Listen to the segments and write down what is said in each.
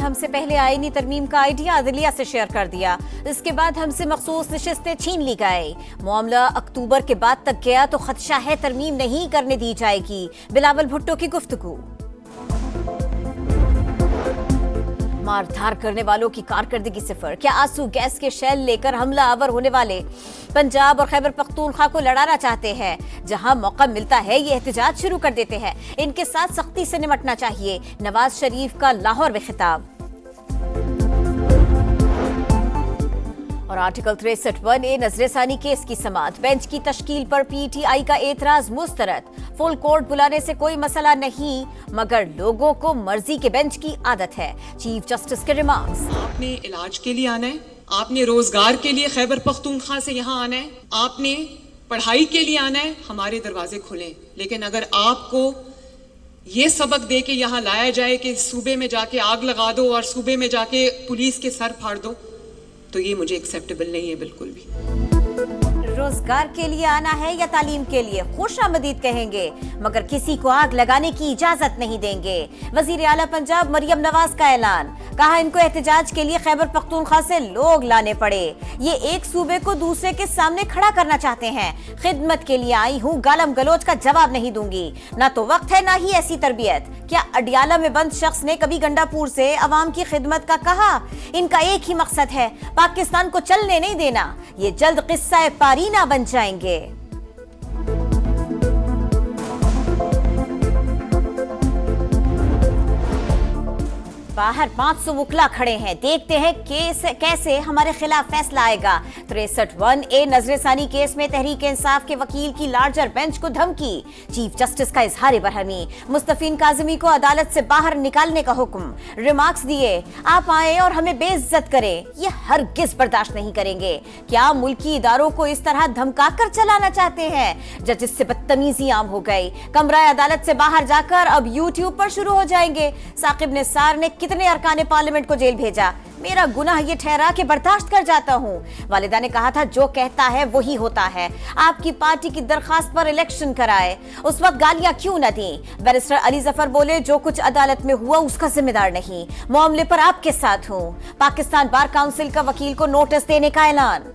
हमसे पहले आईनी तरमीम का आइडिया अदलिया से शेयर कर दिया। इसके बाद हमसे मखसूस नशिस्तें छीन ली गई। मामला अक्टूबर के बाद तक गया तो खदशा है तरमीम नहीं करने दी जाएगी। बिलावल भुट्टो की गुफ्तगू। मारधार करने वालों की कारकर्दगी सिफर। क्या आंसू गैस के शेल लेकर हमला आवर होने वाले पंजाब और खैबर पख्तूनख्वा को लड़ाना चाहते हैं? जहां मौका मिलता है ये एहतजाज शुरू कर देते हैं। इनके साथ सख्ती से निपटना चाहिए। नवाज शरीफ का लाहौर में खिताब। और आर्टिकल 63(1)A नजरसानी केस की समाअत। बेंच की तश्कील पर पीटीआई का एतराज मुस्तरद। फुल कोर्ट बुलाने से कोई मसला नहीं, मगर लोगों को मर्जी के बेंच की आदत है। चीफ जस्टिस के रिमार्क्स। आपने इलाज के लिए आना है, आपने रोजगार के लिए खैबर पख्तूनख्वा से यहाँ आना है, आपने पढ़ाई के लिए आना है, हमारे दरवाजे खुले। लेकिन अगर आपको ये सबक दे के यहाँ लाया जाए कि सूबे में जाके आग लगा दो और सूबे में जाके पुलिस के सर फाड़ दो, तो ये मुझे एक्सेप्टेबल नहीं है बिल्कुल भी। रोजगार के लिए आना है या तालीम के लिए, खुशामदीद कहेंगे मगर किसी को आग लगाने की इजाजत नहीं देंगे। वजीर आला पंजाब मरियम नवाज का ऐलान। कहा इनको एहतजाज के लिए खैबर पख्तूनख्वा से लोग लाने पड़े। ये एक सूबे को दूसरे के सामने खड़ा करना चाहते हैं। खिदमत के लिए आई हूँ, गालम गलोच का जवाब नहीं दूंगी। ना तो वक्त है ना ही ऐसी तरबियत। क्या अडियाला में बंद शख्स ने कभी गंडापुर से अवाम की खिदमत का कहा? इनका एक ही मकसद है, पाकिस्तान को चलने नहीं देना। ये जल्द किस्सा पारीना बन जाएंगे। बाहर 500 वकला खड़े हैं। देखते हैं कैसे हमारे खिलाफ फैसला आएगा। 63(1)A नजरसानी केस में तहरीक इंसाफ के वकील की लार्जर बेंच को धमकी। चीफ जस्टिस का इजहार बरहमी। मुस्तफीन काज़मी को अदालत से बाहर निकालने का हुक्म। रिमार्क्स दिए, आप आए और हमें बेइज्जत करें, ये हरगिज बर्दाश्त नहीं करेंगे। क्या मुल्की इदारों को इस तरह धमका कर चलाना चाहते हैं? जजिस से बदतमीजी आम हो गई। कमरा अदालत से बाहर जाकर अब यूट्यूब पर शुरू हो जाएंगे। साकिब निसार ने कितने अरकाने पार्लियामेंट को जेल भेजा? मेरा गुनाह ये ठहरा कि बर्दाश्त कर जाता हूँ। वालिदा ने कहा था जो कहता है वही होता है। आपकी पार्टी की दरखास्त पर इलेक्शन कराए, उस वक्त गालियां क्यों न दी? बैरिस्टर अली जफर बोले जो कुछ अदालत में हुआ उसका जिम्मेदार नहीं, मामले पर आपके साथ हूँ। पाकिस्तान बार काउंसिल का वकील को नोटिस देने का ऐलान।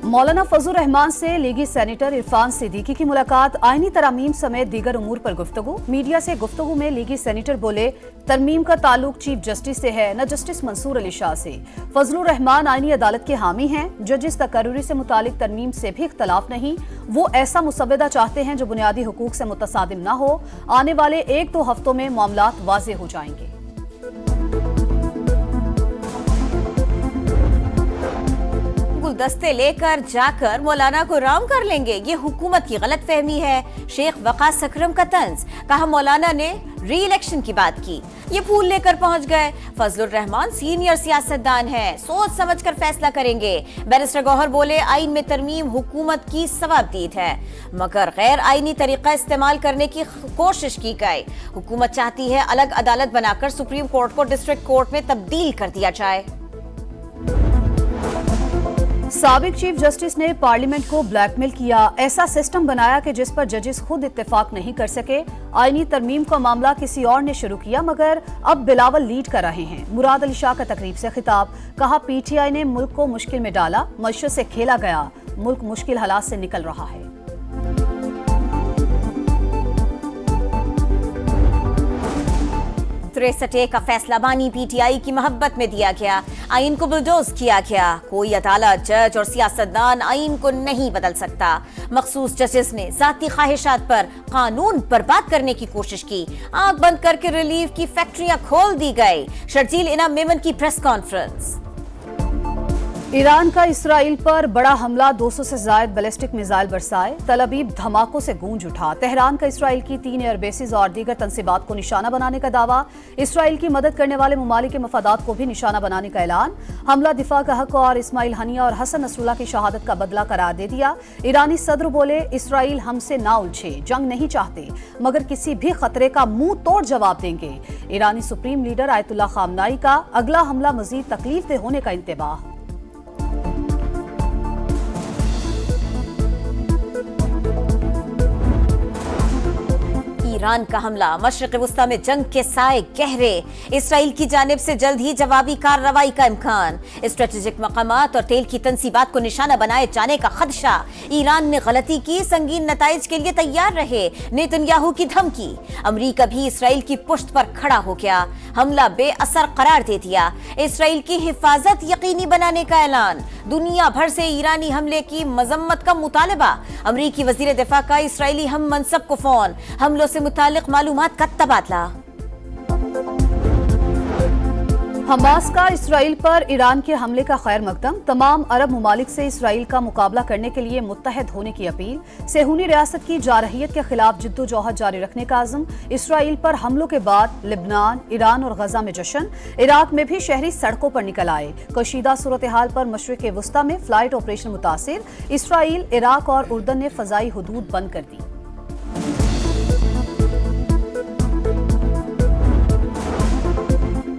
मौलाना फजलुर रहमान से लीगी सेनेटर इरफान सिद्दीकी की मुलाकात। आईनी तरामीम समेत दीगर उमूर पर गुफ्तगू। मीडिया से गुफ्तगू में लीगी सेनेटर बोले तरमीम का ताल्लुक चीफ जस्टिस से है, न जस्टिस मंसूर अली शाह से। फजलुर रहमान आईनी अदालत के हामी हैं। जजिस तकर्रुरी से मुतालिक तरमीम से भी इख्तलाफ नहीं। वो ऐसा मुसव्वदा चाहते हैं जो बुनियादी हुकूक से मुतसादिम न हो। आने वाले 1-2 हफ्तों में मामलात वाज़ेह हो जाएंगे। गुलदस्ते लेकर जाकर मौलाना को राम कर लेंगे, ये हुकूमत की गलत फहमी है। शेख वकास अकरम का तंज। कहा मौलाना ने री इलेक्शन की बात की, ये फूल लेकर पहुंच गए। फजलुर रहमान सीनियर सियासतदान हैं, सोच समझ कर फैसला करेंगे। बैरिस्टर गौहर बोले आइन में तरमीम हुकूमत की सवाबदीद है, मगर गैर आइनी तरीका इस्तेमाल करने की कोशिश की गई। हुकूमत चाहती है अलग अदालत बनाकर सुप्रीम कोर्ट को डिस्ट्रिक्ट कोर्ट में तब्दील कर दिया जाए। साबिक चीफ जस्टिस ने पार्लियामेंट को ब्लैकमेल किया। ऐसा सिस्टम बनाया कि जिस पर जजेस खुद इत्तेफाक नहीं कर सके। आईनी तरमीम का मामला किसी और ने शुरू किया, मगर अब बिलावल लीड कर रहे हैं। मुराद अली शाह का तकरीब से खिताब। कहा पीटीआई ने मुल्क को मुश्किल में डाला, मशरत से खेला गया, मुल्क मुश्किल हालात से निकल रहा है। 63(A) का फैसला बानी पीटीआई की मोहब्बत में दिया गया। आइन को बुलडोज किया गया। कोई अदालत, जज और सियासतदान आइन को नहीं बदल सकता। मखसूस जजेस ने जाती ख्वाहिशात पर कानून बर्बाद करने की कोशिश की। आंख बंद करके रिलीफ की फैक्ट्रियां खोल दी गई। शर्जील इनाम मेमन की प्रेस कॉन्फ्रेंस। ईरान का इसराइल पर बड़ा हमला, 200 से ज्यादा बैलिस्टिक मिसाइल बरसाए। तल अबीब धमाकों से गूंज उठा। तेहरान का इसराइल की 3 एयरबेसेस और दीगर तंसीबात को निशाना बनाने का दावा। इसराइल की मदद करने वाले ममालिक के मफादात को भी निशाना बनाने का ऐलान। हमला दिफा का हक और इस्माइल हनिया और हसन नसरुल्लाह की शहादत का बदला करार दे दिया। ईरानी सदर बोले इसराइल हमसे ना उलझे, जंग नहीं चाहते, मगर किसी भी खतरे का मुंह तोड़ जवाब देंगे। ईरानी सुप्रीम लीडर आयतुल्लाह खामनाई का अगला हमला मजीद तकलीफ दे होने का इंतबाह। ईरान का हमला, मशरिक़ वुस्ता में जंग के साए गहरे, इसराइल की जानिब से जल्द ही जवाबी कार्रवाई का इम्कान, स्ट्रेटेजिक मकामात और तेल की तंसीबात को निशाना बनाए जाने का खदशा, ईरान ने गलती की, संगीन नताइज के लिए तैयार रहे, नेतन्याहू की धमकी, अमरीका भी इसराइल की पुश्त पर खड़ा हो गया, हमला बेअसर करार दे दिया, इसराइल की हिफाजत यकीनी बनाने का ऐलान, दुनिया भर से ईरानी हमले की मजम्मत का मुतालबा, अमरीकी वजीर दिफा का इसराइली हम मनसब को फोन, हमलों से मुतालिक मालूमात का तबादला। हमास का इसराइल पर ईरान के हमले का खैर मकदम, तमाम अरब ममालिक से इसराइल का मुकाबला करने के लिए मुत्तहद होने की अपील, सेहूनी रियासत की जारहियत के खिलाफ जिद्दोजहद जारी रखने का आज़म, इसराइल पर हमलों के बाद लिबनान, ईरान और गजा में जश्न, इराक में भी शहरी सड़कों पर निकल आए, कशीदा सूरत हाल पर मशरिक़ वुस्ता में फ्लाइट ऑपरेशन मुतासिर, इसराइल, इराक और उर्दन ने फजाई हुदूद बंद कर दी।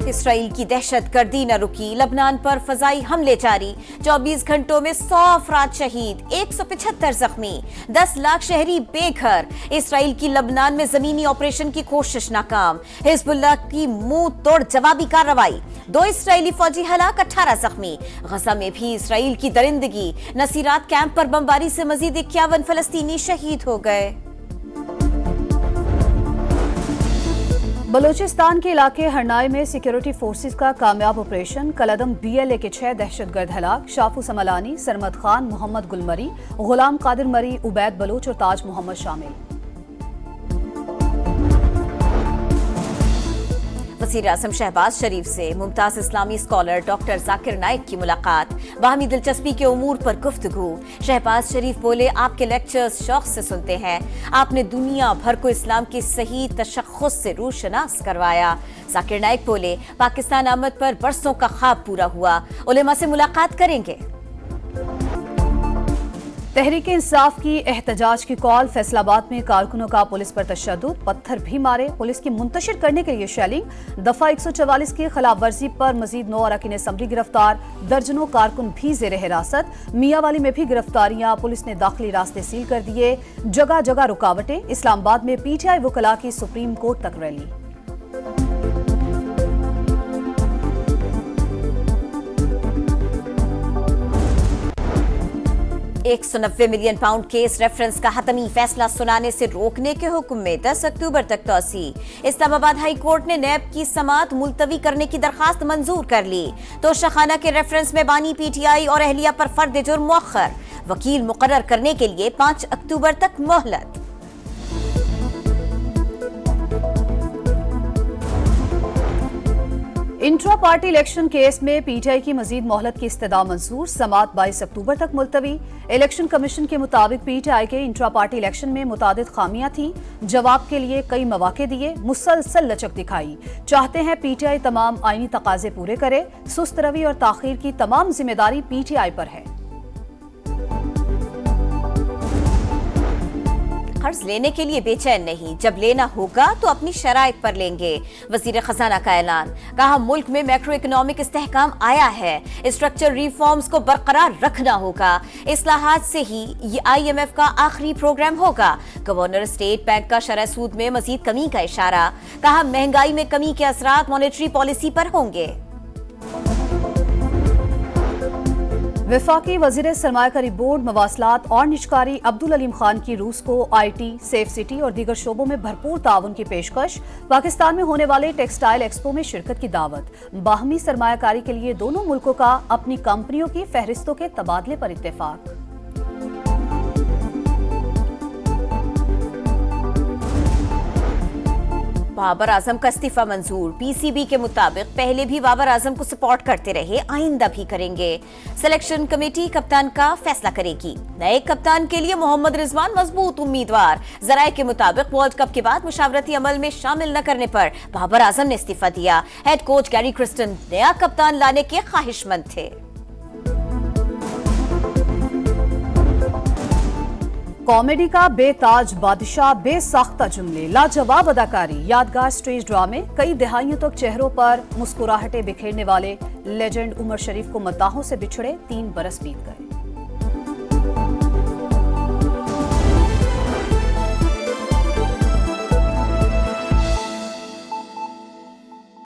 इसराइल की दहशतगर्दी न रुकी, लबनान पर फजाई हमले जारी, 24 घंटों में 100 अफराद शहीद, 175 जख्मी, 10 लाख शहरी बेघर, इसराइल की लबनान में जमीनी ऑपरेशन की कोशिश नाकाम, हिजबुल्लाह की मुंह तोड़ जवाबी कार्रवाई, 2 इसराइली फौजी हलाक, 18 जख्मी, गजा में भी इसराइल की दरिंदगी, नसीरात कैंप पर बमबारी से मजीद 51 फलस्तीनी शहीद हो गए। बलूचिस्तान के इलाके हरनाई में सिक्योरिटी फोर्सेस का कामयाब ऑपरेशन, कलदम BLA के 6 दहशतगर्द हलाक, शाफू समलानी, सरमद खान, मोहम्मद गुलमरी, गुलाम कादिर मरी, उबैद बलोच और ताज मोहम्मद शामिल। वज़ीर आज़म शहबाज शरीफ से मुमताज इस्लामी स्कॉलर डॉक्टर जाकिर नाइक की मुलाकात, बाहमी दिलचस्पी के उमूर पर गुफ्तगू, शहबाज शरीफ बोले आपके लेक्चर्स शौक से सुनते हैं, आपने दुनिया भर को इस्लाम की सही तशख़्ख़ुस से रूशनास करवाया। जाकिर नाइक बोले पाकिस्तान आमद पर बरसों का ख्वाब पूरा हुआ, उलेमा से मुलाकात करेंगे। तहरीक इंसाफ की एहतजाज की कॉल, फैसलाबाद में कारकुनों का पुलिस पर तशद्दुद, पत्थर भी मारे, पुलिस की मुंतशिर करने के लिए शेलिंग, दफा 144 की खिलाफ वर्जी पर मजीद 9 अरकान असम्बली गिरफ्तार, दर्जनों कारकुन भी जेर हिरासत, मियावाली में भी गिरफ्तारियां, पुलिस ने दाखिली रास्ते सील कर दिए, जगह जगह रुकावटें, इस्लामाबाद में PTI वकला की सुप्रीम कोर्ट तक rally. 190 million pound case reference का हतमी फैसला सुनाने से रोकने के हुक्म में 10 अक्टूबर तक तोसी। इस्लामाबाद हाई कोर्ट ने नैब की समाअत मुलतवी करने की दरखास्त मंजूर कर ली। तोशाखाना के रेफरेंस में बानी PTI और अहलिया पर फर्द जुर्म मुअख्खर, वकील मुकर्रर करने के लिए 5 अक्टूबर तक मोहलत। इंट्रा पार्टी इलेक्शन केस में PTI की मजीद मोहलत की इस्तदा मंजूर, समाअत 22 अक्टूबर तक मुलतवी। इलेक्शन कमीशन के मुताबिक PTI के इंट्रा पार्टी इलेक्शन में मुतादिद खामियां थी, जवाब के लिए कई मौके दिए, मुसलसल लचक दिखाई। चाहते हैं PTI तमाम आईनी तकाजे पूरे करे, सुस्त रवि और ताखीर की तमाम जिम्मेदारी PTI पर है। कर्ज लेने के लिए बेचैन नहीं, जब लेना होगा तो अपनी शराइत पर लेंगे, वजीर खजाना का ऐलान। कहा मुल्क में मैक्रो इकोनॉमिक इस्तेहकाम आया है, स्ट्रक्चर रिफॉर्म्स को बरकरार रखना होगा, इस्लाहात से ही ये IMF का आखिरी प्रोग्राम होगा। गवर्नर स्टेट बैंक का शरह सूद में मजीद कमी का इशारा। कहा महंगाई में कमी के असरात मॉनेटरी पॉलिसी पर होंगे। वफाकी वजीर सरमायाकारी बोर्ड, मवासलात और निजकारी अब्दुल अलीम खान की रूस को IT, सेफ सिटी और दीगर शोबों में भरपूर ताउन की पेशकश। पाकिस्तान में होने वाले टेक्सटाइल एक्सपो में शिरकत की दावत। बाहमी सरमायाकारी के लिए दोनों मुल्कों का अपनी कंपनियों की फहरिस्तों के तबादले पर इत्तेफाक। बाबर आजम का इस्तीफा मंजूर। PCB के मुताबिक पहले भी बाबर आजम को सपोर्ट करते रहे, आइंदा भी करेंगे। सिलेक्शन कमेटी कप्तान का फैसला करेगी। नए कप्तान के लिए मोहम्मद रिजवान मजबूत उम्मीदवार। जराये के मुताबिक वर्ल्ड कप के बाद मुशावरती अमल में शामिल न करने पर बाबर आजम ने इस्तीफा दिया। हेड कोच गैरी क्रिस्टन नया कप्तान लाने के ख्वाहिशमंद थे। कॉमेडी का बेताज बादशाह, बेसाख्ता जुमले, लाजवाब अदाकारी, यादगार स्टेज ड्रामे, कई दहाइयों तक चेहरों पर मुस्कुराहटें बिखेरने वाले लेजेंड उमर शरीफ को मद्दाहों से बिछड़े 3 बरस बीत गए।